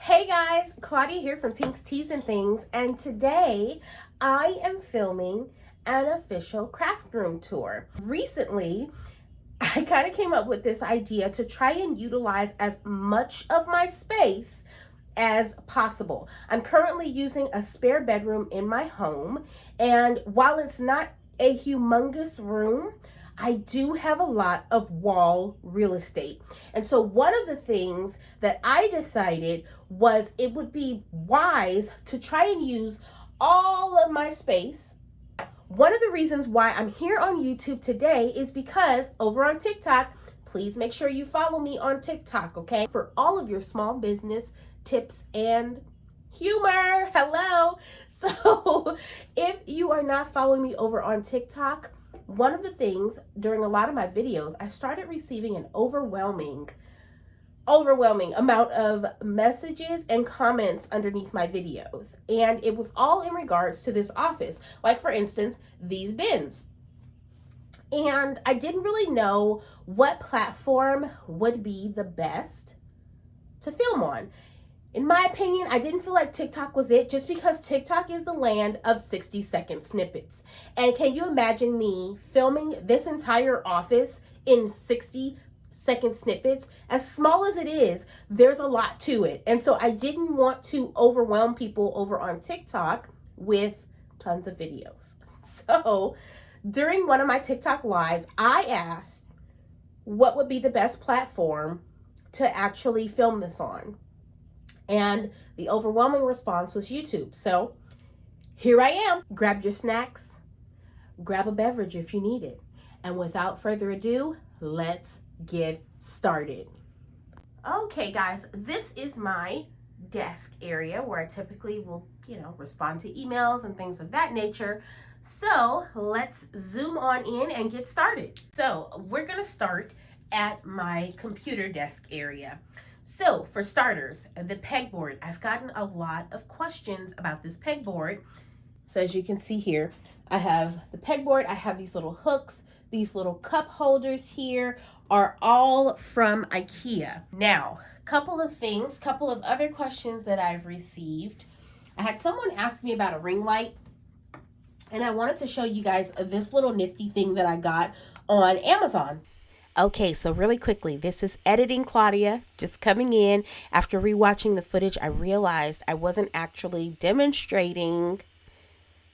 Hey guys, Claudia here from Pink's Teas and Things, and today I am filming an official craft room tour. Recently, I kind of came up with this idea to try and utilize as much of my space as possible. I'm currently using a spare bedroom in my home, and while it's not a humongous room, I do have a lot of wall real estate. And so one of the things that I decided was it would be wise to try and use all of my space. One of the reasons why I'm here on YouTube today is because over on TikTok, please make sure you follow me on TikTok, okay? For all of your small business tips and humor. Hello. So if you are not following me over on TikTok, one of the things during a lot of my videos, I started receiving an overwhelming amount of messages and comments underneath my videos. And it was all in regards to this office. Like for instance, these bins. And I didn't really know what platform would be the best to film on. In my opinion, I didn't feel like TikTok was it, just because TikTok is the land of 60-second snippets. And can you imagine me filming this entire office in 60-second snippets? As small as it is, there's a lot to it. And so I didn't want to overwhelm people over on TikTok with tons of videos. So during one of my TikTok lives, I asked what would be the best platform to actually film this on. And the overwhelming response was YouTube. So here I am. Grab your snacks, grab a beverage if you need it. And without further ado, let's get started. Okay, guys, this is my desk area where I typically will, respond to emails and things of that nature. So let's zoom on in and get started. So we're going to start at my computer desk area. So for starters, the pegboard. I've gotten a lot of questions about this pegboard. So as you can see here, I have the pegboard. I have these little hooks. These little cup holders here are all from Ikea. Now, couple of other questions that I've received. I had someone ask me about a ring light, and I wanted to show you guys this little nifty thing that I got on Amazon. Okay, so really quickly, this is Editing Claudia, just coming in. After rewatching the footage, I realized I wasn't actually demonstrating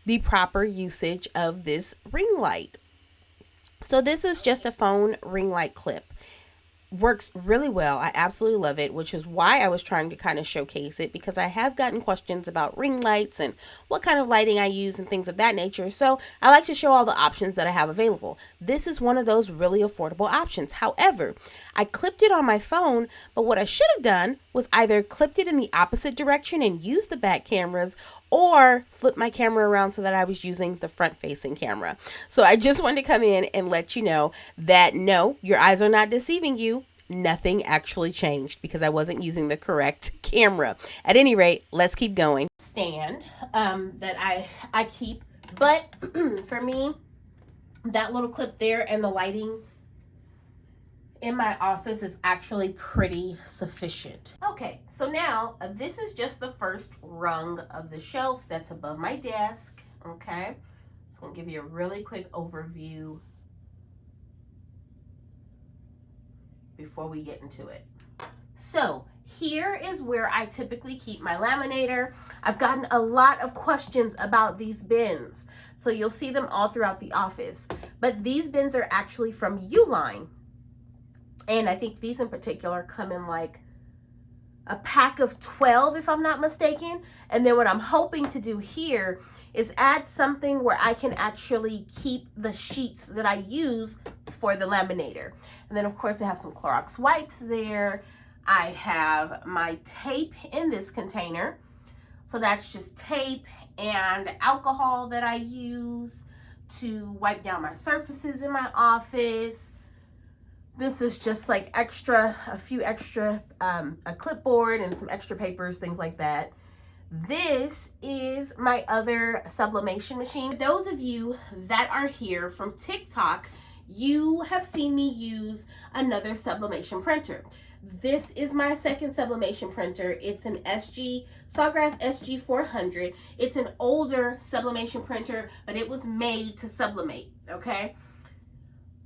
the proper usage of this ring light. So this is just a phone ring light clip. Works really well. I absolutely love it, which is why I was trying to kind of showcase it, because I have gotten questions about ring lights and what kind of lighting I use and things of that nature. So I like to show all the options that I have available. This is one of those really affordable options. However, I clipped it on my phone, but what I should have done was either clipped it in the opposite direction and used the back cameras, or flip my camera around so that I was using the front-facing camera. So I just wanted to come in and let you know that no, your eyes are not deceiving you. Nothing actually changed because I wasn't using the correct camera. At any rate, let's keep going. Stand that I keep, but for me, that little clip there and the lighting in my office is actually pretty sufficient. Okay, so now this is just the first rung of the shelf that's above my desk. Okay, so I'm gonna give you a really quick overview before we get into it. So here is where I typically keep my laminator. I've gotten a lot of questions about these bins, so you'll see them all throughout the office. But these bins are actually from ULINE. And I think these in particular come in like a pack of 12, if I'm not mistaken. And then what I'm hoping to do here is add something where I can actually keep the sheets that I use for the laminator. And then of course I have some Clorox wipes there. I have my tape in this container. So that's just tape and alcohol that I use to wipe down my surfaces in my office. This is just like a clipboard and some extra papers, things like that. This is my other sublimation machine. Those of you that are here from TikTok, you have seen me use another sublimation printer. This is my second sublimation printer. It's an Sawgrass SG400. It's an older sublimation printer, but it was made to sublimate, okay?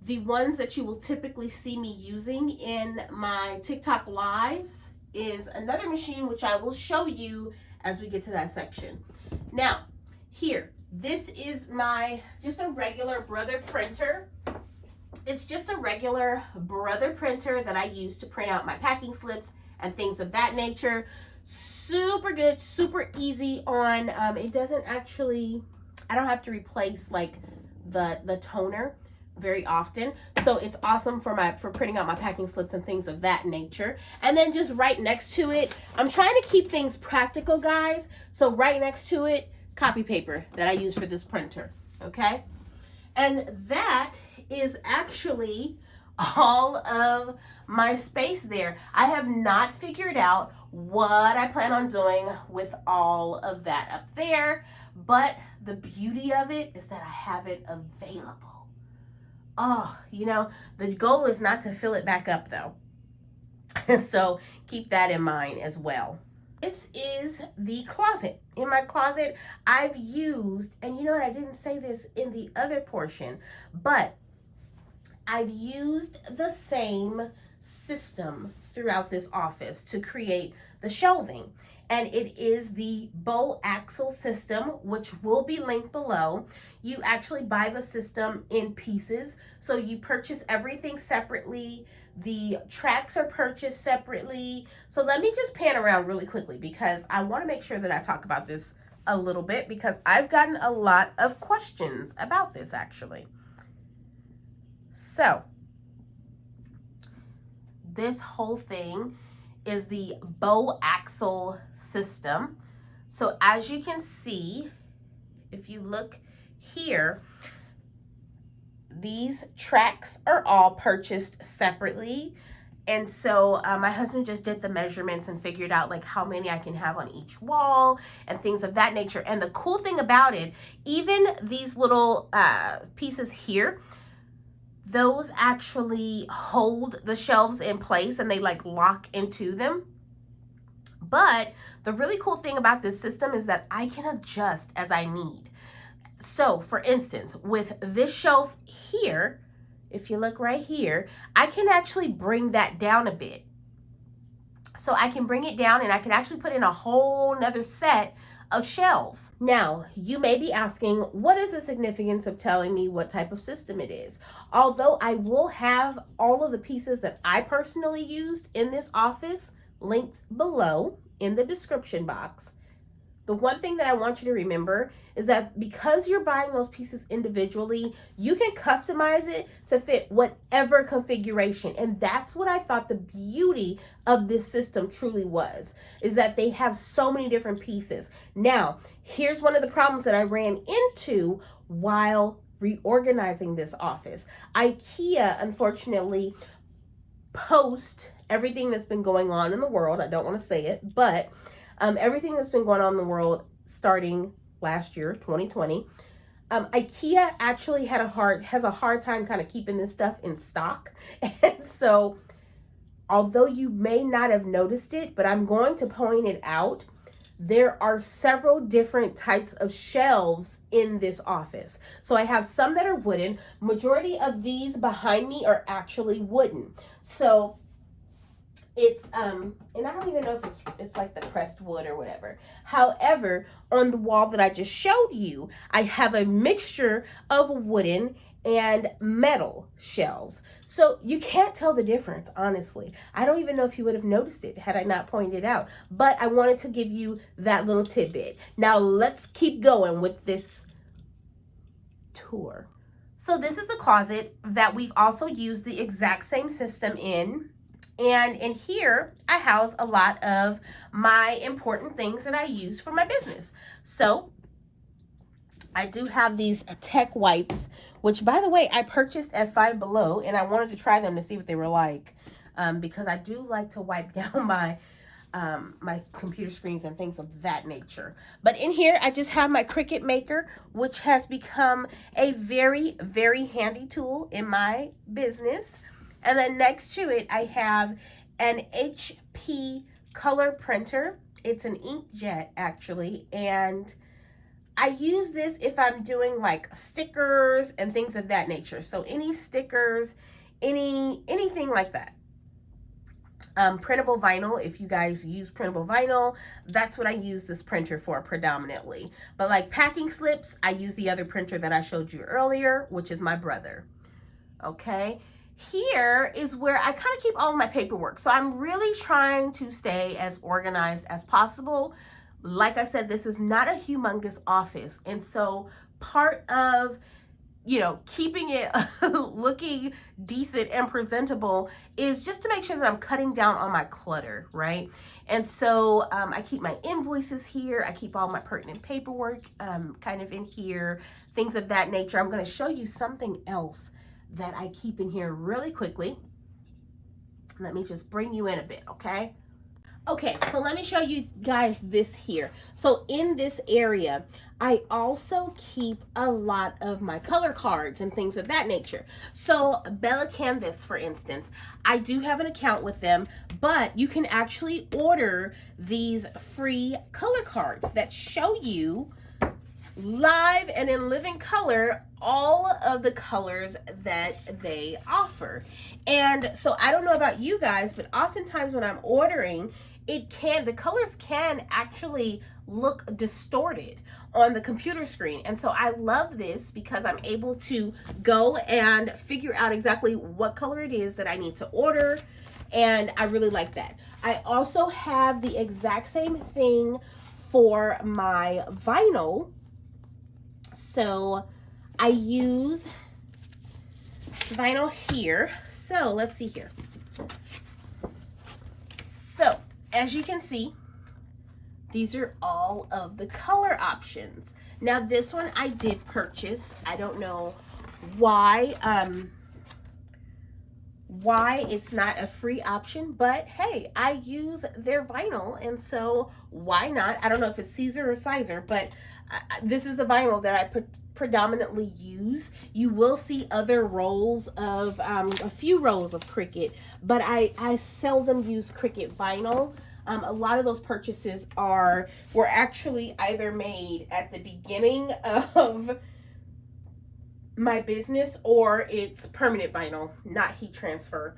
The ones that you will typically see me using in my TikTok lives is another machine, which I will show you as we get to that section. Now, here, this is just a regular Brother printer. It's just a regular Brother printer that I use to print out my packing slips and things of that nature. Super good, super easy on, it doesn't actually, I don't have to replace like the toner very often. So it's awesome for printing out my packing slips and things of that nature. And then just right next to it, I'm trying to keep things practical, guys. So right next to it, copy paper that I use for this printer, okay? And that is actually all of my space there. I have not figured out what I plan on doing with all of that up there, but the beauty of it is that I have it available. Oh, you know, the goal is not to fill it back up though. So keep that in mind as well. This is the closet. In my closet, I've used, and you know what, I didn't say this in the other portion, but I've used the same system throughout this office to create the shelving. And it is the bow axle system, which will be linked below. You actually buy the system in pieces. So you purchase everything separately. The tracks are purchased separately. So let me just pan around really quickly because I want to make sure that I talk about this a little bit because I've gotten a lot of questions about this actually. So this whole thing is the bow axle system. So as you can see, if you look here, these tracks are all purchased separately. And so my husband just did the measurements and figured out like how many I can have on each wall and things of that nature. And the cool thing about it, even these little pieces here, those actually hold the shelves in place and they like lock into them. But the really cool thing about this system is that I can adjust as I need. So for instance, with this shelf here, if you look right here, I can actually bring that down a bit. So I can bring it down and I can actually put in a whole nother set of shelves. Now, you may be asking, what is the significance of telling me what type of system it is? Although I will have all of the pieces that I personally used in this office linked below in the description box, the one thing that I want you to remember is that because you're buying those pieces individually, you can customize it to fit whatever configuration. And that's what I thought the beauty of this system truly was, is that they have so many different pieces. Now, here's one of the problems that I ran into while reorganizing this office. Ikea, unfortunately, post everything that's been going on in the world. I don't want to say it, but everything that's been going on in the world starting last year, 2020, Ikea actually has a hard time kind of keeping this stuff in stock. And so, although you may not have noticed it, but I'm going to point it out, there are several different types of shelves in this office. So I have some that are wooden. Majority of these behind me are actually wooden. So it's and I don't even know if it's like the pressed wood or whatever. However, on the wall that I just showed you, I have a mixture of wooden and metal shelves. So you can't tell the difference, honestly. I don't even know if you would have noticed it had I not pointed it out, but I wanted to give you that little tidbit. Now let's keep going with this tour. So this is the closet that we've also used the exact same system in. And in here, I house a lot of my important things that I use for my business. So I do have these tech wipes, which by the way, I purchased at Five Below, and I wanted to try them to see what they were like, because I do like to wipe down my computer screens and things of that nature. But in here, I just have my Cricut maker, which has become a very, very handy tool in my business. And then next to it, I have an HP color printer. It's an inkjet actually, and I use this if I'm doing like stickers and things of that nature. So any stickers, anything like that. Printable vinyl, if you guys use printable vinyl, that's what I use this printer for predominantly. But like packing slips, I use the other printer that I showed you earlier, which is my brother. Okay, here is where I kind of keep all of my paperwork. So I'm really trying to stay as organized as possible. Like I said, this is not a humongous office. And so part of, you know, keeping it looking decent and presentable is just to make sure that I'm cutting down on my clutter, right? And so I keep my invoices here. I keep all my pertinent paperwork kind of in here, things of that nature. I'm going to show you something else that I keep in here really quickly. Let me just bring you in a bit, okay? Okay, so let me show you guys this here. So in this area, I also keep a lot of my color cards and things of that nature. So Bella Canvas, for instance, I do have an account with them, but you can actually order these free color cards that show you live and in living color all of the colors that they offer. And so I don't know about you guys, but oftentimes when I'm ordering, the colors can actually look distorted on the computer screen. And so I love this because I'm able to go and figure out exactly what color it is that I need to order. And I really like that. I also have the exact same thing for my vinyl. So I use vinyl here. So let's see here. So as you can see, these are all of the color options. Now this one I did purchase. I don't know why it's not a free option, but hey, I use their vinyl, and so why not? I don't know if it's Caesar or Sizer, but this is the vinyl that I predominantly use. You will see other rolls of a few rolls of Cricut, but I seldom use Cricut vinyl. A lot of those purchases were actually either made at the beginning of my business, or it's permanent vinyl, not heat transfer.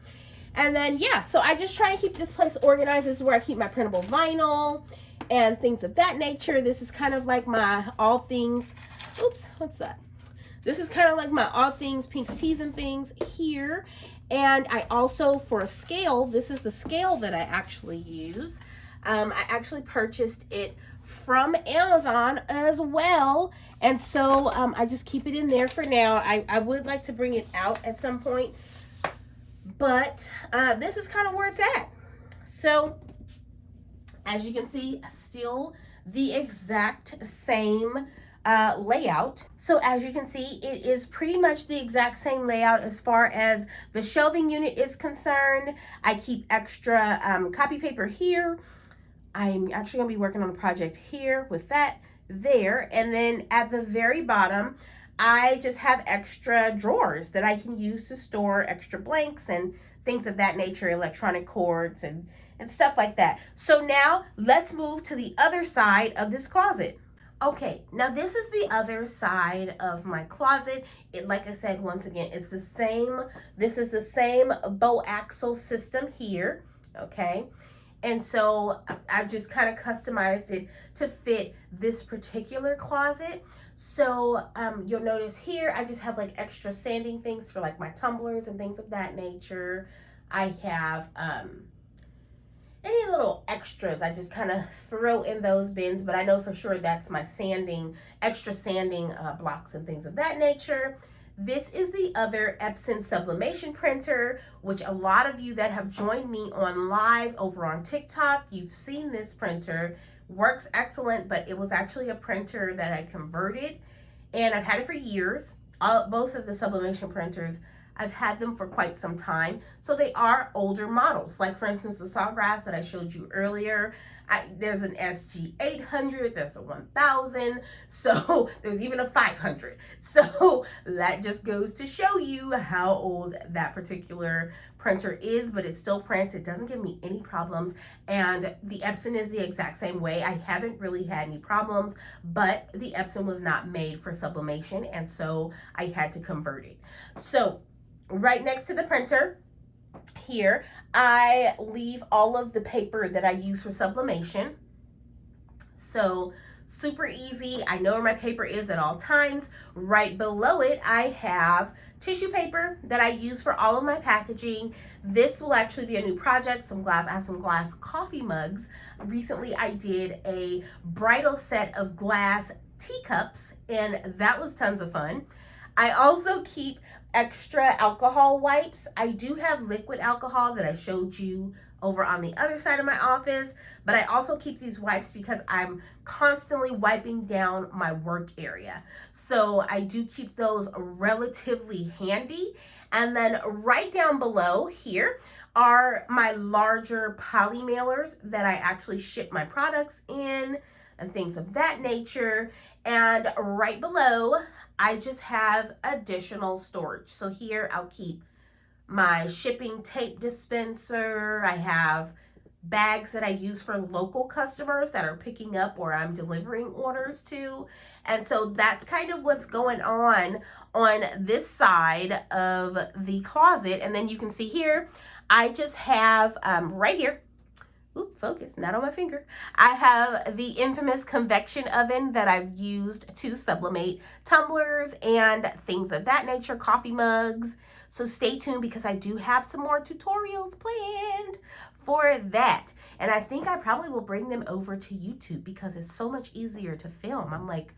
And then yeah, so I just try and keep this place organized. This is where I keep my printable vinyl and things of that nature. This is kind of like my all things, oops, what's that? This is kind of like my all things Pinks, Tees, and Things here. And I also, for a scale, this is the scale that I actually use. I actually purchased it from Amazon as well. And so I just keep it in there for now. I would like to bring it out at some point, but this is kind of where it's at. So as you can see, still the exact same layout. So as you can see, it is pretty much the exact same layout as far as the shelving unit is concerned. I keep extra copy paper here. I'm actually going to be working on a project here with that there. And then at the very bottom, I just have extra drawers that I can use to store extra blanks and things of that nature, electronic cords and stuff like that. So now let's move to the other side of this closet. Okay, now this is the other side of my closet. It, like I said, once again, is the same. This is the same bow axle system here, okay? And so I've just kind of customized it to fit this particular closet. So you'll notice here, I just have like extra sanding things for like my tumblers and things of that nature. I have any little extras, I just kind of throw in those bins, but I know for sure that's my sanding, extra sanding blocks and things of that nature. This is the other Epson sublimation printer, which a lot of you that have joined me on live over on TikTok, you've seen this printer. Works excellent, but it was actually a printer that I converted, and I've had it for years. Both of the sublimation printers I've had them for quite some time. So they are older models. Like for instance, the Sawgrass that I showed you earlier, there's an SG800, there's a 1000, so there's even a 500. So that just goes to show you how old that particular printer is, but it still prints. It doesn't give me any problems. And the Epson is the exact same way. I haven't really had any problems, but the Epson was not made for sublimation, and so I had to convert it. So right next to the printer, here, I leave all of the paper that I use for sublimation. So super easy. I know where my paper is at all times. Right below it, I have tissue paper that I use for all of my packaging. This will actually be a new project. Some glass, I have some glass coffee mugs. Recently, I did a bridal set of glass teacups, and that was tons of fun. I also keep extra alcohol wipes. I do have liquid alcohol that I showed you over on the other side of my office, but I also keep these wipes because I'm constantly wiping down my work area. So I do keep those relatively handy. And then right down below here are my larger poly mailers that I actually ship my products in and things of that nature. And right below, I just have additional storage. So here I'll keep my shipping tape dispenser. I have bags that I use for local customers that are picking up or I'm delivering orders to. And so that's kind of what's going on this side of the closet. And then you can see here, I just have right here, oop, focus, not on my finger. I have the infamous convection oven that I've used to sublimate tumblers and things of that nature, coffee mugs. So stay tuned because I do have some more tutorials planned for that. And I think I probably will bring them over to YouTube because it's so much easier to film. I'm like,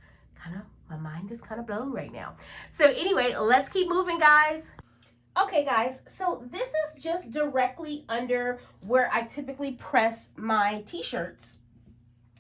my mind is kind of blown right now. So anyway, let's keep moving, guys. Okay guys, so this is just directly under where I typically press my t-shirts.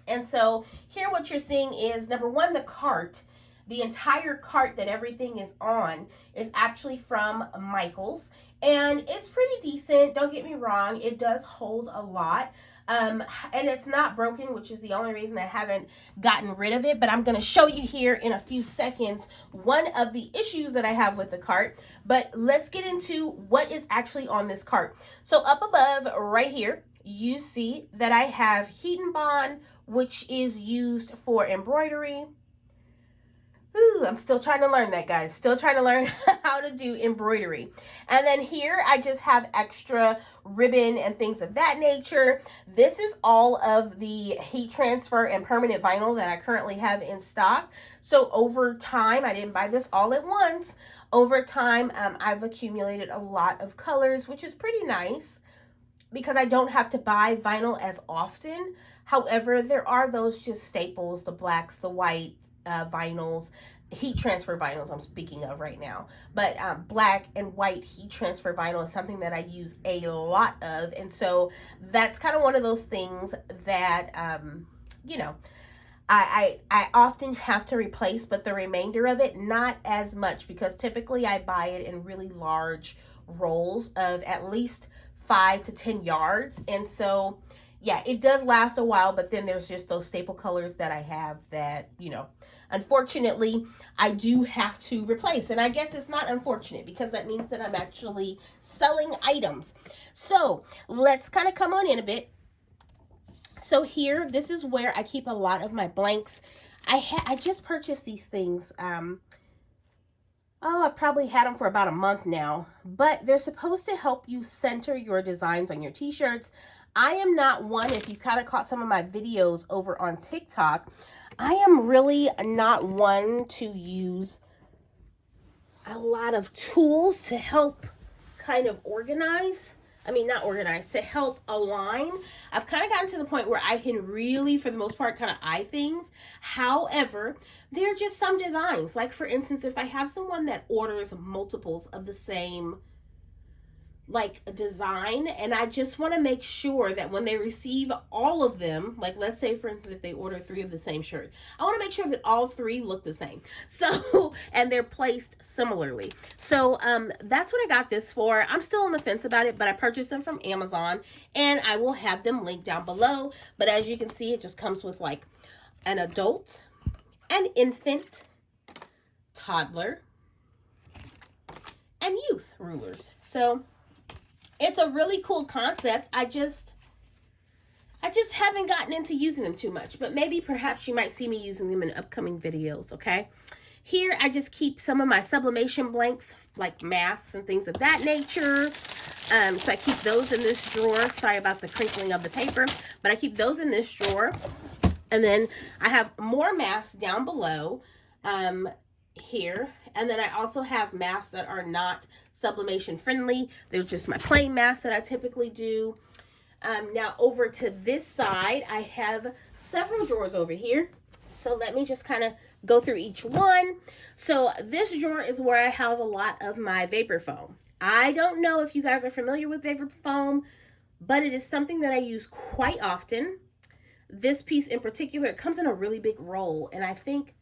And so here what you're seeing is, number one, the cart. The entire cart that everything is on is actually from Michaels. And it's pretty decent, don't get me wrong, it does hold a lot. And it's not broken, which is the only reason I haven't gotten rid of it. But I'm going to show you here in a few seconds one of the issues that I have with the cart. But let's get into what is actually on this cart. So up above right here, you see that I have Heat and Bond, which is used for embroidery. Ooh, I'm still trying to learn that, guys. Still trying to learn how to do embroidery. And then here I just have extra ribbon and things of that nature. This is all of the heat transfer and permanent vinyl that I currently have in stock. So over time, I didn't buy this all at once. Over time, I've accumulated a lot of colors, which is pretty nice because I don't have to buy vinyl as often. However, there are those just staples, the blacks, the white, vinyls, heat transfer vinyls I'm speaking of right now. But black and white heat transfer vinyl is something that I use a lot of. And so that's kind of one of those things that, you know, I often have to replace, but the remainder of it, not as much, because typically I buy it in really large rolls of at least 5 to 10 yards. And so, yeah, it does last a while, but then there's just those staple colors that I have that, you know, unfortunately, I do have to replace. And I guess it's not unfortunate because that means that I'm actually selling items. So let's kind of come on in a bit. So here, this is where I keep a lot of my blanks. I just purchased these things. I probably had them for about a month now, but they're supposed to help you center your designs on your t-shirts. I am not one, if you kind of caught some of my videos over on TikTok, I am really not one to use a lot of tools to help kind of organize. I mean, not organize, to help align. I've kind of gotten to the point where I can really, for the most part, kind of eye things. However, there are just some designs. Like, for instance, if I have someone that orders multiples of the same like a design, and I just want to make sure that when they receive all of them, like let's say for instance if they order 3 of the same shirt, I want to make sure that all 3 look the same, so and they're placed similarly. So that's what I got this for. I'm still on the fence about it, but I purchased them from Amazon, and I will have them linked down below. But as you can see, it just comes with like an adult, an infant, toddler, and youth rulers. So it's a really cool concept. I just haven't gotten into using them too much, but maybe perhaps you might see me using them in upcoming videos, okay? Here, I just keep some of my sublimation blanks, like masks and things of that nature. So I keep those in this drawer. Sorry about the crinkling of the paper, but I keep those in this drawer. And then I have more masks down below here. And then I also have masks that are not sublimation friendly. They're just my plain masks that I typically do. Now over to this side, I have several drawers over here. So let me just kind of go through each one. So this drawer is where I house a lot of my vapor foam. I don't know if you guys are familiar with vapor foam, but it is something that I use quite often. This piece in particular, it comes in a really big roll, and I think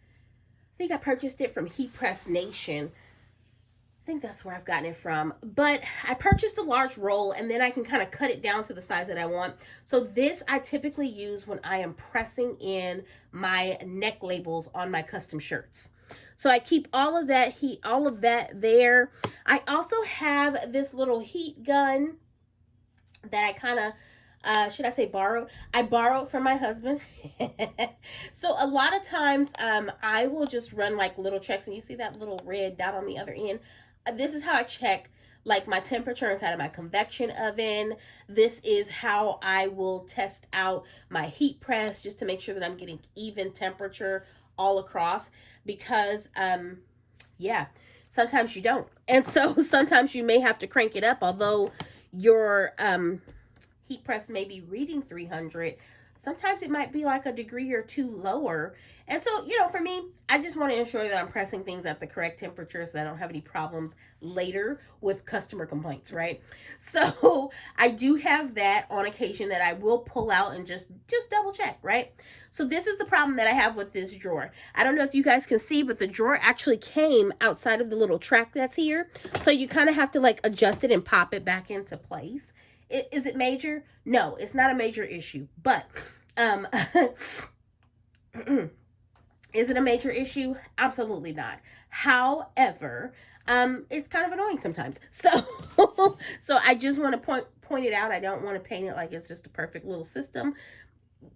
I purchased it from Heat Press Nation. I think that's where I've gotten it from. But I purchased a large roll, and then I can kind of cut it down to the size that I want. So this I typically use when I am pressing in my neck labels on my custom shirts. So I keep all of that there. I also have this little heat gun that I kind of should I say borrowed? I borrowed from my husband. So a lot of times I will just run like little checks, and you see that little red dot on the other end. This is how I check like my temperature inside of my convection oven. This is how I will test out my heat press, just to make sure that I'm getting even temperature all across, because yeah, sometimes you don't, and so sometimes you may have to crank it up, although your heat press may be reading 300. Sometimes it might be like a degree or 2 lower. And so, you know, for me, I just want to ensure that I'm pressing things at the correct temperature so that I don't have any problems later with customer complaints, right? So I do have that on occasion that I will pull out and just double check, right? So this is the problem that I have with this drawer. I don't know if you guys can see, but the drawer actually came outside of the little track that's here. So you kind of have to like adjust it and pop it back into place. Is it major? No, it's not a major issue, but is it a major issue? Absolutely not. However, it's kind of annoying sometimes. So so I just want to point it out. I don't want to paint it like it's just a perfect little system.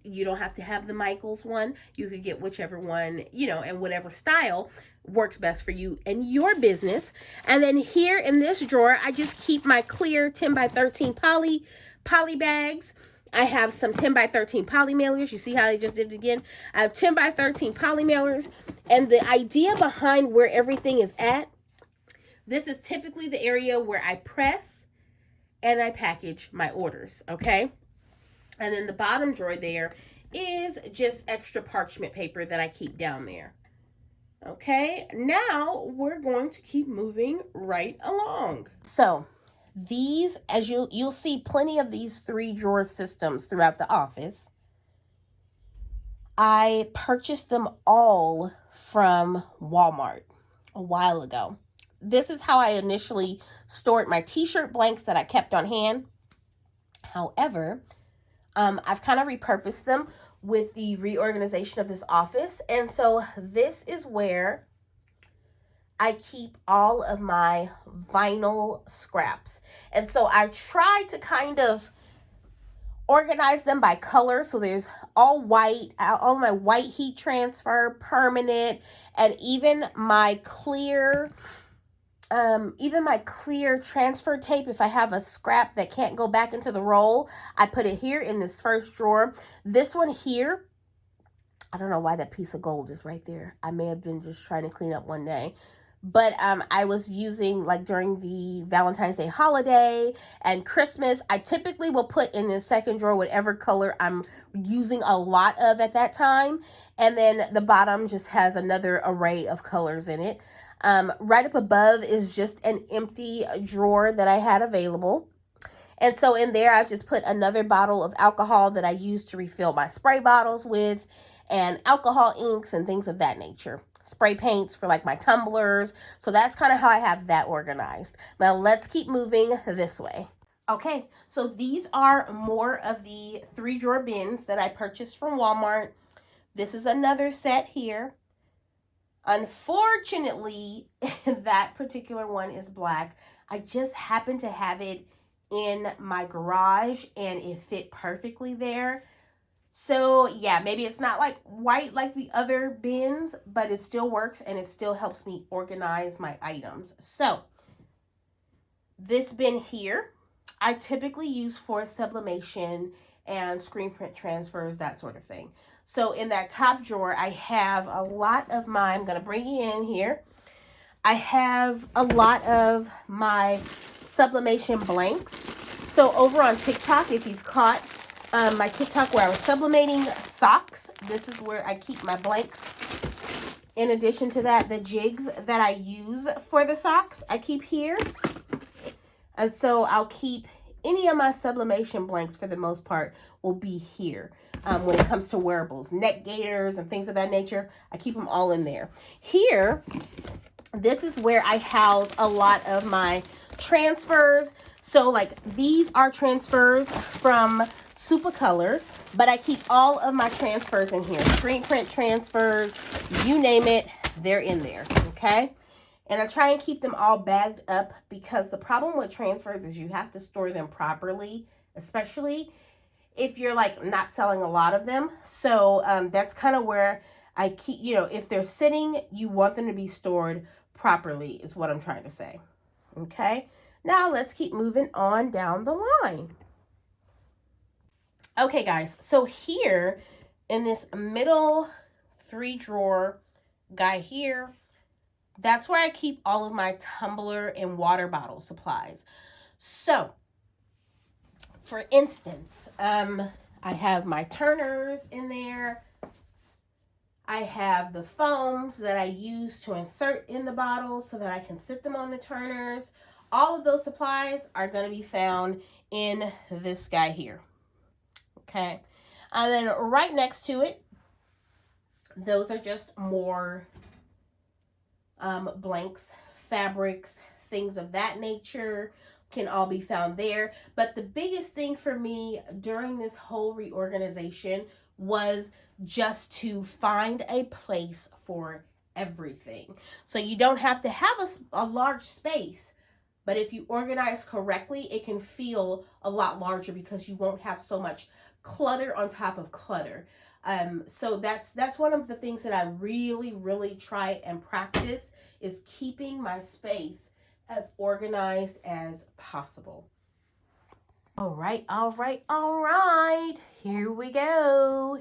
You don't have to have the Michaels one. You could get whichever one, you know, and whatever style works best for you and your business. And then here in this drawer, I just keep my clear 10 by 13 poly bags. I have some 10 by 13 poly mailers. You see how I just did it again? I have 10 by 13 poly mailers. And the idea behind where everything is at, this is typically the area where I press and I package my orders, okay? And then the bottom drawer there is just extra parchment paper that I keep down there. Okay, now we're going to keep moving right along. So these, as you'll see plenty of these 3 drawer systems throughout the office. I purchased them all from Walmart a while ago. This is how I initially stored my t-shirt blanks that I kept on hand. However, I've kind of repurposed them with the reorganization of this office. And so this is where I keep all of my vinyl scraps. And so I try to kind of organize them by color. So there's all white, all my white heat transfer, permanent, and even my clear transfer tape. If I have a scrap that can't go back into the roll, I put it here in this first drawer. This one here, I don't know why that piece of gold is right there. I may have been just trying to clean up one day. But I was using, like during the Valentine's Day holiday and Christmas, I typically will put in the second drawer whatever color I'm using a lot of at that time. And then the bottom just has another array of colors in it. Right up above is just an empty drawer that I had available. And so in there, I've just put another bottle of alcohol that I use to refill my spray bottles with, and alcohol inks and things of that nature. Spray paints for like my tumblers. So that's kind of how I have that organized. Now let's keep moving this way. Okay, so these are more of the 3-drawer bins that I purchased from Walmart. This is another set here. Unfortunately, that particular one is black. I just happen to have it in my garage and it fit perfectly there. So yeah, maybe it's not like white like the other bins, but it still works and it still helps me organize my items. So this bin here, I typically use for sublimation and screen print transfers, that sort of thing. So in that top drawer, I have a lot of my, I'm going to bring you in here. I have a lot of my sublimation blanks. So over on TikTok, if you've caught my TikTok where I was sublimating socks, this is where I keep my blanks. In addition to that, the jigs that I use for the socks, I keep here. And so I'll keep any of my sublimation blanks for the most part will be here. When it comes to wearables, neck gaiters and things of that nature, I keep them all in there. Here, this is where I house a lot of my transfers. So like these are transfers from Super Colors, but I keep all of my transfers in here. Screen print transfers, you name it, they're in there, okay? And I try and keep them all bagged up because the problem with transfers is you have to store them properly, especially if you're like not selling a lot of them. So that's kind of where I keep, you know, if they're sitting, you want them to be stored properly is what I'm trying to say. Okay, now let's keep moving on down the line. Okay, guys, so here in this middle 3-drawer guy here, that's where I keep all of my tumbler and water bottle supplies. So, for instance, I have my turners in there. I have the foams that I use to insert in the bottles so that I can sit them on the turners. All of those supplies are going to be found in this guy here. Okay. And then right next to it, those are just more blanks, fabrics, things of that nature can all be found there. But the biggest thing for me during this whole reorganization was just to find a place for everything. So you don't have to have a large space, but if you organize correctly, it can feel a lot larger because you won't have so much clutter on top of clutter. So that's one of the things that I really try and practice is keeping my space as organized as possible. All right. Here we go.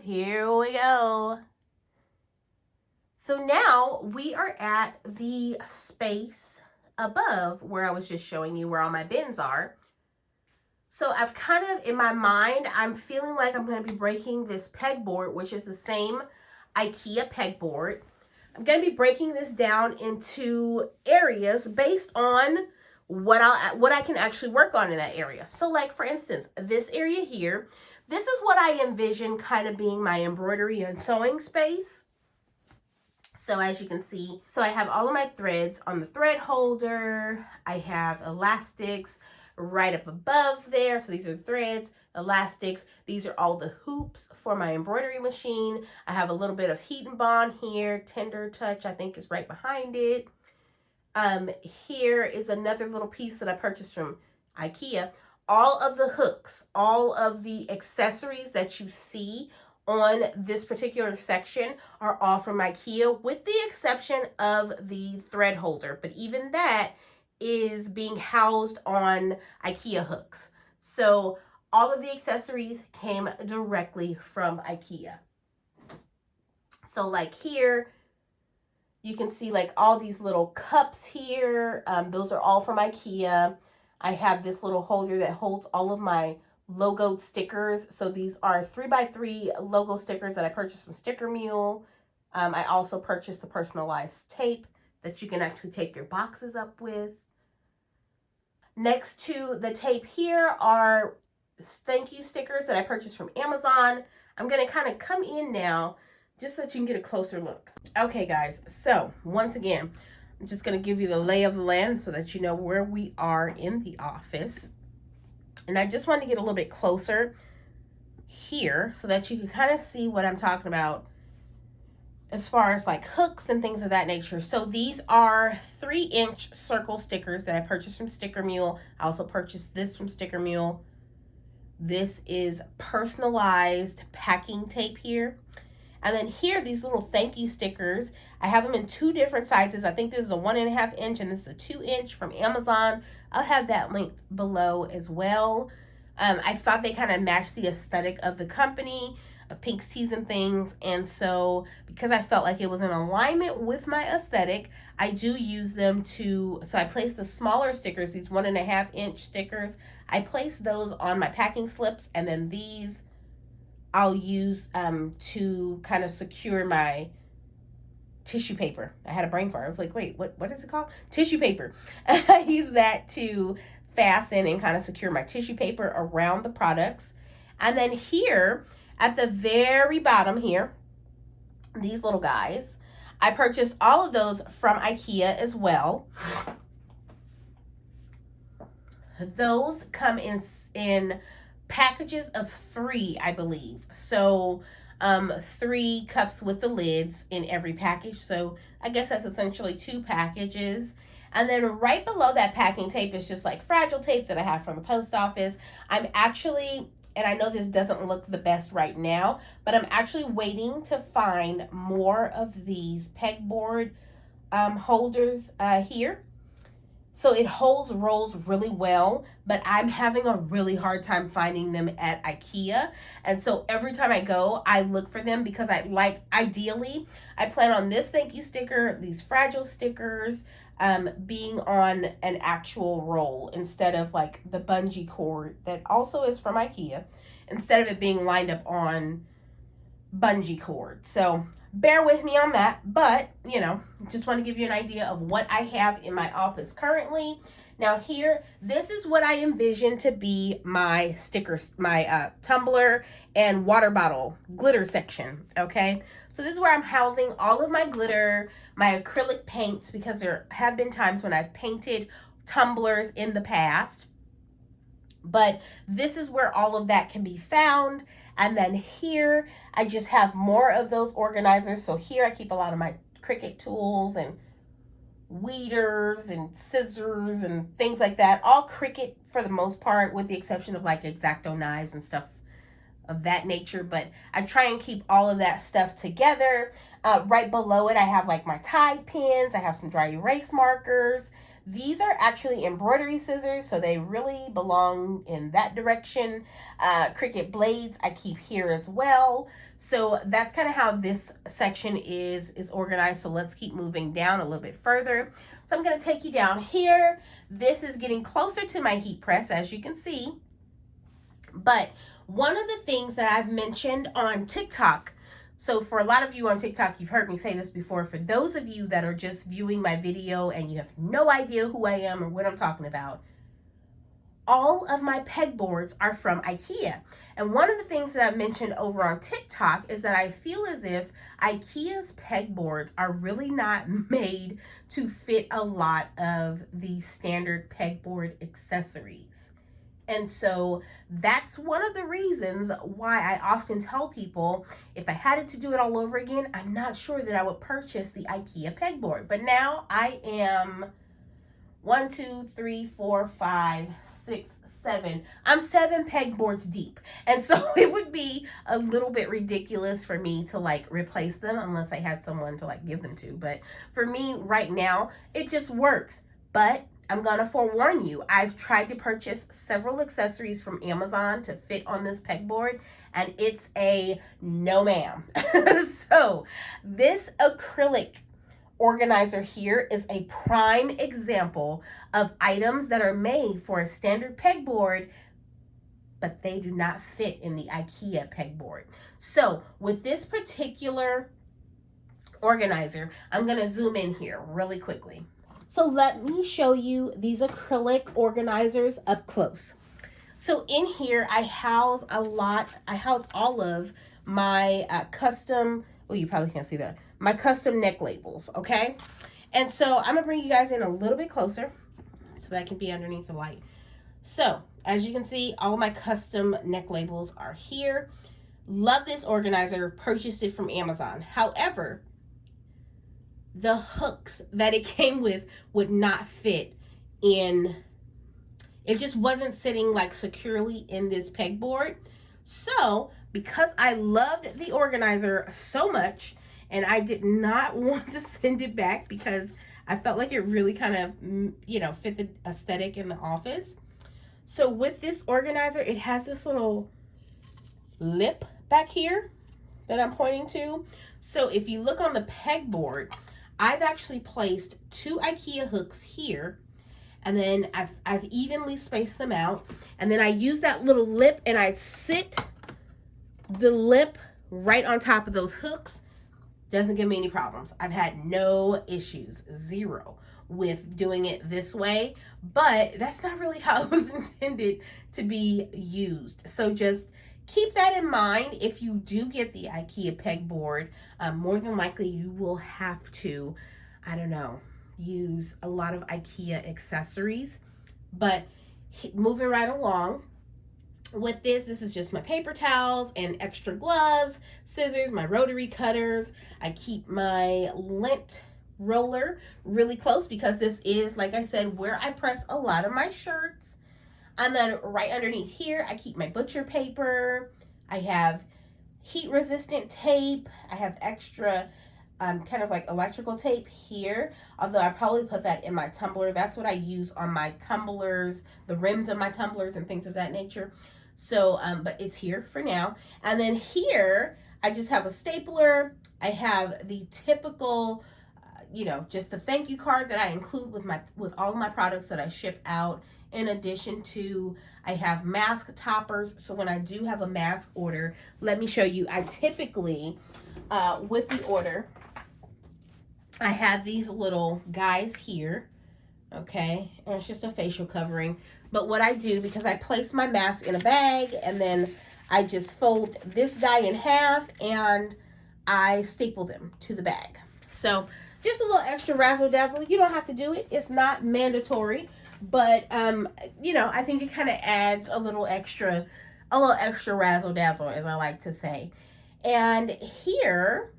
So now we are at the space above where I was just showing you where all my bins are. So I've kind of, in my mind, I'm feeling like I'm going to be breaking this pegboard, which is the same Ikea pegboard. I'm going to be breaking this down into areas based on what I can actually work on in that area. So like, for instance, this area here, this is what I envision kind of being my embroidery and sewing space. So as you can see, so I have all of my threads on the thread holder. I have elastics right up above there. So these are threads, elastics. These are all the hoops for my embroidery machine. I have a little bit of heat and bond here. Tender Touch, I think, is right behind it. Here is another little piece that I purchased from Ikea. All of the hooks, all of the accessories that you see on this particular section are all from Ikea, with the exception of the thread holder. But even that is being housed on Ikea hooks. So all of the accessories came directly from Ikea. So like here, you can see like all these little cups here. Those are all from Ikea. I have this little holder that holds all of my logoed stickers. So these are 3x3 logo stickers that I purchased from Sticker Mule. I also purchased the personalized tape that you can actually tape your boxes up with. Next to the tape here are thank you stickers that I purchased from Amazon. I'm going to kind of come in now just so that you can get a closer look. Okay, guys, so once again, I'm just going to give you the lay of the land so that you know where we are in the office. And I just want to get a little bit closer here so that you can kind of see what I'm talking about as far as like hooks and things of that nature. So these are 3-inch circle stickers that I purchased from Sticker Mule. I also purchased this from Sticker Mule. This is personalized packing tape here. And then here, these little thank you stickers. I have them in 2 different sizes. I think this is a 1.5 inch and this is a 2-inch from Amazon. I'll have that linked below as well. I thought they kind of matched the aesthetic of the company, of Pink's Tees and Things. And so because I felt like it was in alignment with my aesthetic, I do use them so I place the smaller stickers, these 1.5 inch stickers. I place those on my packing slips, and then these I'll use to kind of secure my tissue paper. I had a brain fart. I was like, wait, what is it called? Tissue paper. I use that to fasten and kind of secure my tissue paper around the products. And then here at the very bottom here, these little guys, I purchased all of those from Ikea as well. Those come in packages of 3, I believe. So 3 cups with the lids in every package. So I guess that's essentially 2 packages. And then right below that packing tape is just like fragile tape that I have from the post office. I'm actually, and I know this doesn't look the best right now, but I'm actually waiting to find more of these pegboard holders here. So it holds rolls really well, but I'm having a really hard time finding them at Ikea. And so every time I go, I look for them because ideally, I plan on this thank you sticker, these fragile stickers, being on an actual roll instead of like the bungee cord that also is from Ikea, instead of it being lined up on bungee cord. So bear with me on that, but you know, just want to give you an idea of what I have in my office currently. Now here, this is what I envision to be my stickers, my tumbler and water bottle glitter section, okay? So this is where I'm housing all of my glitter, my acrylic paints, because there have been times when I've painted tumblers in the past. But this is where all of that can be found. And then here, I just have more of those organizers. So here I keep a lot of my Cricut tools and weeders and scissors and things like that. All Cricut for the most part, with the exception of like X-Acto knives and stuff of that nature. But I try and keep all of that stuff together. Right below it, I have like my Tide pins. I have some dry erase markers. These are actually embroidery scissors, so they really belong in that direction. Cricut blades I keep here as well. So that's kind of how this section is organized. So let's keep moving down a little bit further. So I'm going to take you down here. This is getting closer to my heat press, as you can see. But one of the things that I've mentioned on TikTok, so for a lot of you on TikTok, you've heard me say this before. For those of you that are just viewing my video and you have no idea who I am or what I'm talking about, all of my pegboards are from Ikea. And one of the things that I've mentioned over on TikTok is that I feel as if Ikea's pegboards are really not made to fit a lot of the standard pegboard accessories. And so that's one of the reasons why I often tell people, if I had it to do it all over again, I'm not sure that I would purchase the Ikea pegboard. But now I am 1, 2, 3, 4, 5, 6, 7. I'm 7 pegboards deep. And so it would be a little bit ridiculous for me to like replace them unless I had someone to like give them to. But for me right now, it just works. But I'm gonna forewarn you, I've tried to purchase several accessories from Amazon to fit on this pegboard, and it's a no ma'am. So this acrylic organizer here is a prime example of items that are made for a standard pegboard, but they do not fit in the Ikea pegboard. So with this particular organizer. I'm going to zoom in here really quickly. So let me show you these acrylic organizers up close. So in here, I house all of my custom, well, you probably can't see that, my custom neck labels, okay? And so I'm gonna bring you guys in a little bit closer so that I can be underneath the light. So as you can see, all of my custom neck labels are here. Love this organizer, purchased it from Amazon. However, the hooks that it came with would not fit in, it just wasn't sitting like securely in this pegboard. So because I loved the organizer so much and I did not want to send it back because I felt like it really kind of, you know, fit the aesthetic in the office. So with this organizer, it has this little lip back here that I'm pointing to. So if you look on the pegboard, I've actually placed 2 Ikea hooks here, and then I've evenly spaced them out, and then I use that little lip and I sit the lip right on top of those hooks. Doesn't give me any problems. I've had no issues, 0, with doing it this way, but that's not really how it was intended to be used. So just keep that in mind. If you do get the Ikea pegboard, more than likely you will have to, I don't know, use a lot of Ikea accessories. But moving right along with this is just my paper towels and extra gloves, scissors, my rotary cutters. I keep my lint roller really close because this is, like I said, where I press a lot of my shirts. And then right underneath here, I keep my butcher paper. I have heat resistant tape. I have extra kind of like electrical tape here, although I probably put that in my tumbler. That's what I use on my tumblers, the rims of my tumblers and things of that nature. So, but it's here for now. And then here, I just have a stapler. I have the typical, you know, just the thank you card that I include with all of my products that I ship out. In addition to, I have mask toppers. So when I do have a mask order, let me show you. I typically, with the order, I have these little guys here, okay? And it's just a facial covering. But what I do, because I place my mask in a bag and then I just fold this guy in half and I staple them to the bag. So just a little extra razzle dazzle. You don't have to do it. It's not mandatory. But, you know, I think it kind of adds a little extra razzle dazzle, as I like to say. And here,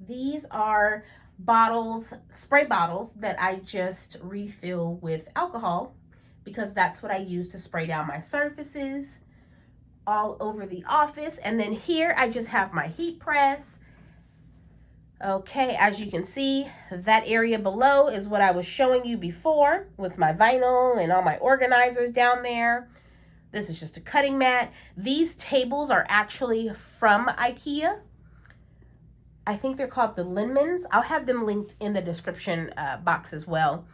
these are bottles, spray bottles that I just refill with alcohol because that's what I use to spray down my surfaces all over the office. And then here, I just have my heat press. Okay, as you can see, that area below is what I was showing you before with my vinyl and all my organizers down there. This is just a cutting mat. These tables are actually from Ikea. I think they're called the Linmans. I'll have them linked in the description box as well.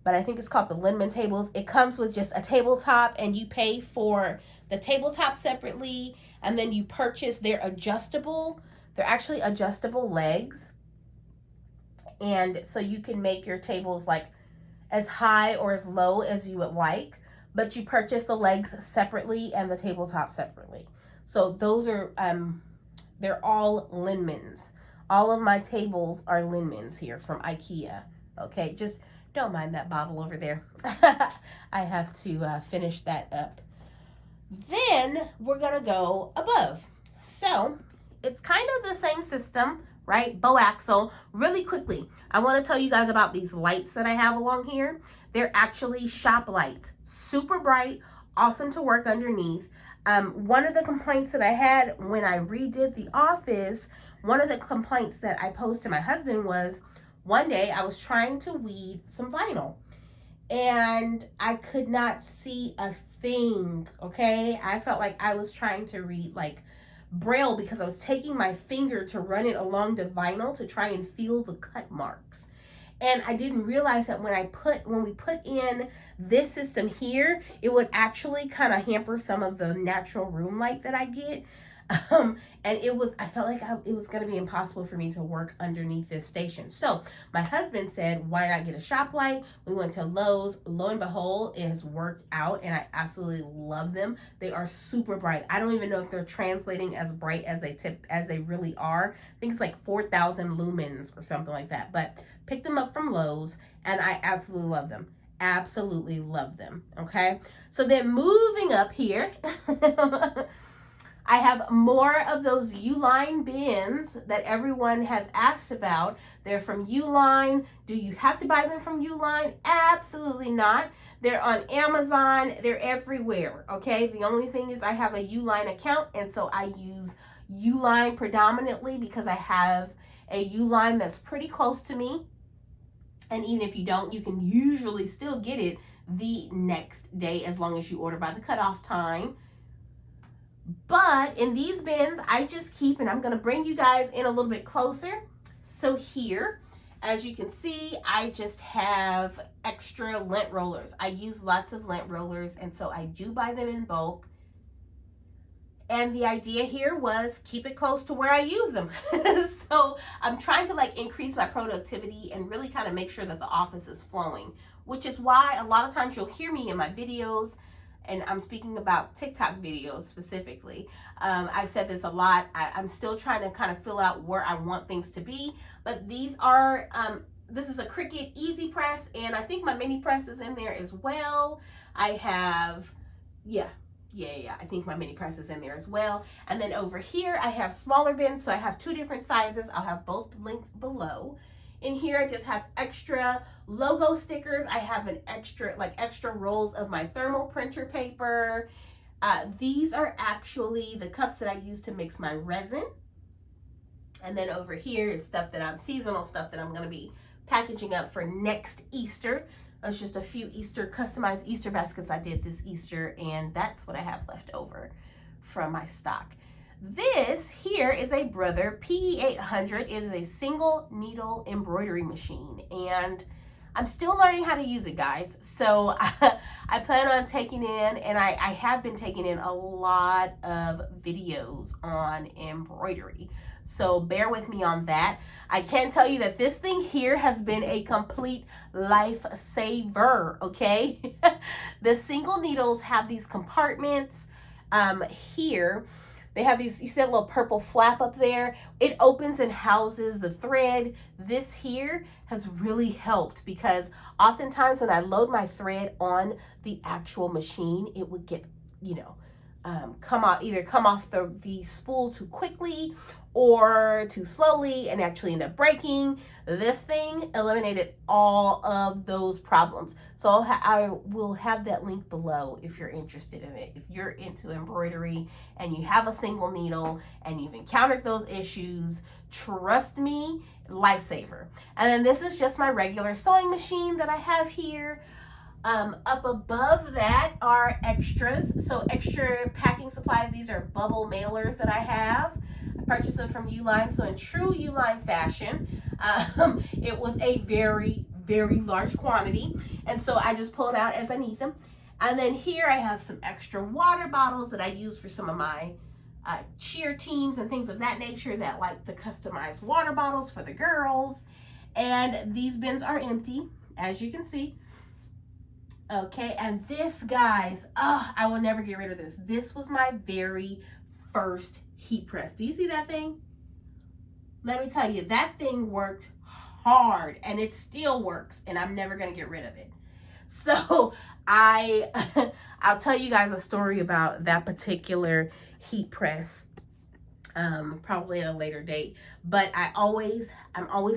But I think it's called the Linman tables. It comes with just a tabletop and you pay for the tabletop separately. And then you purchase their adjustable. They're actually adjustable legs. And so you can make your tables like as high or as low as you would like. But you purchase the legs separately and the tabletop separately. So those are, they're all Linmans. All of my tables are Linmans here from Ikea. Okay, just don't mind that bottle over there. I have to finish that up. Then we're gonna go above. So it's kind of the same system, right? Bow axle. Really quickly, I want to tell you guys about these lights that I have along here. They're actually shop lights. Super bright, awesome to work underneath. One of the complaints that I had when I redid the office, one of the complaints that I posed to my husband was, one day I was trying to weed some vinyl and I could not see a thing, okay? I felt like I was trying to read like Braille because I was taking my finger to run it along the vinyl to try and feel the cut marks. And I didn't realize that when we put in this system here, it would actually kind of hamper some of the natural room light that I get. And I felt like it was going to be impossible for me to work underneath this station. So my husband said, why not get a shop light? We went to Lowe's. Lo and behold, it has worked out, and I absolutely love them. They are super bright. I don't even know if they're translating as bright as they really are. I think it's like 4,000 lumens or something like that. But picked them up from Lowe's, and I absolutely love them. Absolutely love them. Okay, so then moving up here. I have more of those ULINE bins that everyone has asked about. They're from ULINE. Do you have to buy them from ULINE? Absolutely not. They're on Amazon. They're everywhere, okay? The only thing is I have a ULINE account, and so I use ULINE predominantly because I have a ULINE that's pretty close to me. And even if you don't, you can usually still get it the next day as long as you order by the cutoff time. But in these bins, I just keep, and I'm going to bring you guys in a little bit closer. So here, as you can see, I just have extra lint rollers. I use lots of lint rollers, and so I do buy them in bulk. And the idea here was keep it close to where I use them. So I'm trying to like increase my productivity and really kind of make sure that the office is flowing, which is why a lot of times you'll hear me in my videos, and I'm speaking about TikTok videos specifically. I've said this a lot. I'm still trying to kind of fill out where I want things to be, but these are, this is a Cricut Easy Press, and I think my mini press is in there as well. I have, yeah, I think my mini press is in there as well. And then over here, I have smaller bins, so I have two different sizes. I'll have both linked below. In here, I just have extra logo stickers. I have an extra rolls of my thermal printer paper. These are actually the cups that I use to mix my resin. And then over here is seasonal stuff that I'm going to be packaging up for next Easter. That's just a few customized Easter baskets I did this Easter, and that's what I have left over from my stock. This here is a Brother PE800. It is a single needle embroidery machine, and I'm still learning how to use it, guys. So I plan on taking in, and I have been taking in a lot of videos on embroidery. So bear with me on that. I can tell you that this thing here has been a complete lifesaver, okay? The single needles have these compartments here. They have these, you see that little purple flap up there? It opens and houses the thread. This here has really helped because oftentimes when I load my thread on the actual machine, it would get, come off the spool too quickly or too slowly and actually end up breaking. This thing eliminated all of those problems. So I will have that link below if you're interested in it. If you're into embroidery and you have a single needle and you've encountered those issues, trust me, lifesaver. And then this is just my regular sewing machine that I have here. Up above that are extras. So extra packing supplies. These are bubble mailers that I have. I purchased them from ULINE. So in true ULINE fashion, it was a very, very large quantity. And so I just pull them out as I need them. And then here I have some extra water bottles that I use for some of my cheer teams and things of that nature that like the customized water bottles for the girls. And these bins are empty, as you can see. Okay, and this, guys, I will never get rid of this. This was my very first heat press. Do you see that thing? Let me tell you, that thing worked hard, and it still works, and I'm never going to get rid of it. So I'll tell you guys a story about that particular heat press probably at a later date, but I'm always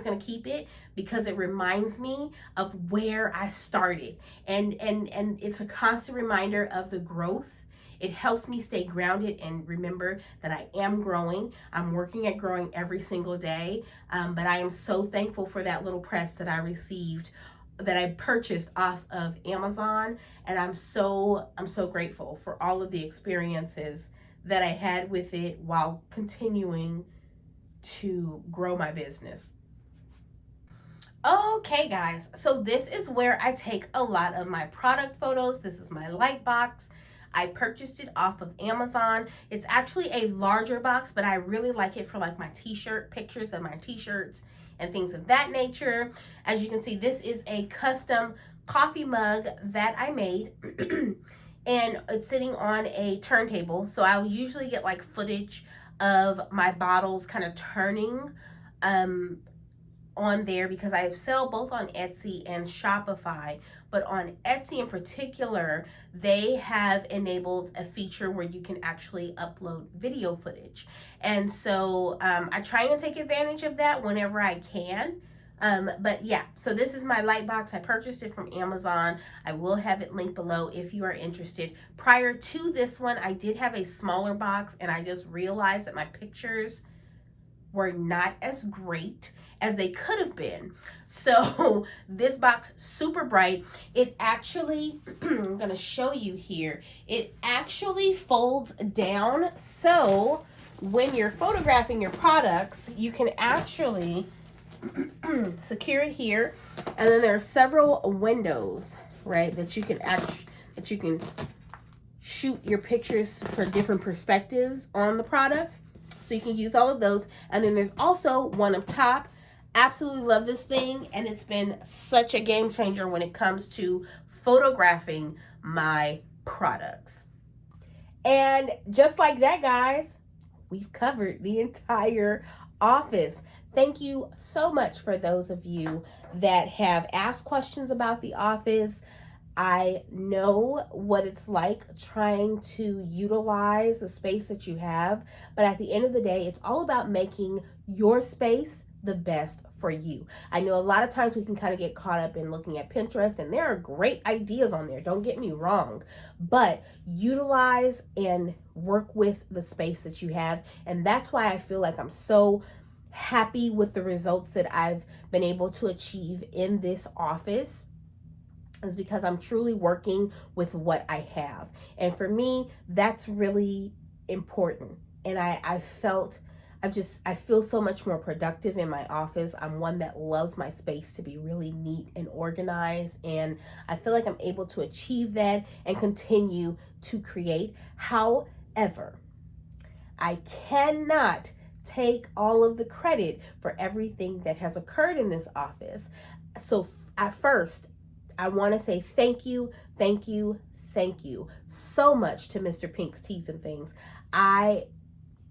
going to keep it because it reminds me of where I started, and it's a constant reminder of the growth. It helps me stay grounded and remember that I am growing. I'm working at growing every single day, but I am so thankful for that little press that I received, that I purchased off of Amazon, and I'm so grateful for all of the experiences that I had with it while continuing to grow my business. Okay, guys, so this is where I take a lot of my product photos. This is my light box. I purchased it off of Amazon. It's actually a larger box, but I really like it for like my t-shirt pictures of my t-shirts and things of that nature. As you can see, this is a custom coffee mug that I made. And it's sitting on a turntable. So I'll usually get like footage of my bottles kind of turning on there, because I sell both on Etsy and Shopify. But on Etsy in particular, they have enabled a feature where you can actually upload video footage. And so I try and take advantage of that whenever I can. But yeah, so this is my light box. I purchased it from Amazon. I will have it linked below if you are interested. Prior to this one, I did have a smaller box, and I just realized that my pictures were not as great as they could have been. So this box, super bright. It actually, I'm gonna show you here, it actually folds down. So when you're photographing your products, you can actually secure it here. And then there are several windows, right, that you can shoot your pictures for different perspectives on the product. So you can use all of those. And then there's also one up top. Absolutely love this thing, and it's been such a game changer when it comes to photographing my products. And just like that, guys, we've covered the entire office. Thank you so much for those of you that have asked questions about the office. I know what it's like trying to utilize the space that you have, but at the end of the day, it's all about making your space the best for you. I know a lot of times we can kind of get caught up in looking at Pinterest, and there are great ideas on there, don't get me wrong, but utilize and work with the space that you have. And that's why I feel like I'm so happy with the results that I've been able to achieve in this office, is because I'm truly working with what I have. And for me, that's really important. And I feel so much more productive in my office. I'm one that loves my space to be really neat and organized. And I feel like I'm able to achieve that and continue to create. However, I cannot take all of the credit for everything that has occurred in this office. So at first, I want to say thank you so much to Mr. Pink's Teas and Things. I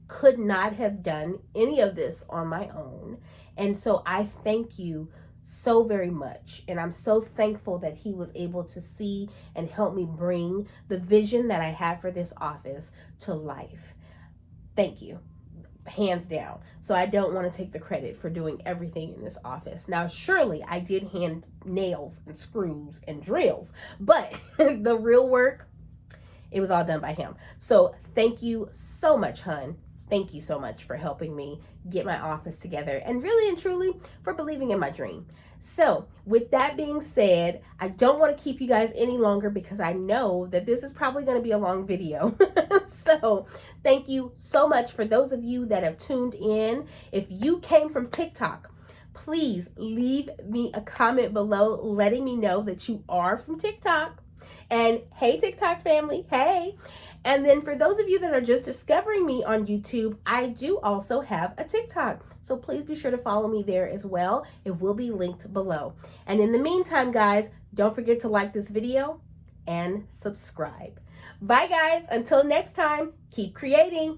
could not have done any of this on my own. And so I thank you so very much. And I'm so thankful that he was able to see and help me bring the vision that I had for this office to life. Thank you. Hands down. So I don't want to take the credit for doing everything in this office. Now, surely I did hand nails and screws and drills, but the real work, it was all done by him. So thank you so much, hun. Thank you so much for helping me get my office together, and really and truly for believing in my dream. So with that being said, I don't want to keep you guys any longer because I know that this is probably going to be a long video. So thank you so much for those of you that have tuned in. If you came from TikTok, please leave me a comment below letting me know that you are from TikTok. And hey, TikTok family, hey. And then for those of you that are just discovering me on YouTube, I do also have a TikTok. So please be sure to follow me there as well. It will be linked below. And in the meantime, guys, don't forget to like this video and subscribe. Bye, guys. Until next time, keep creating.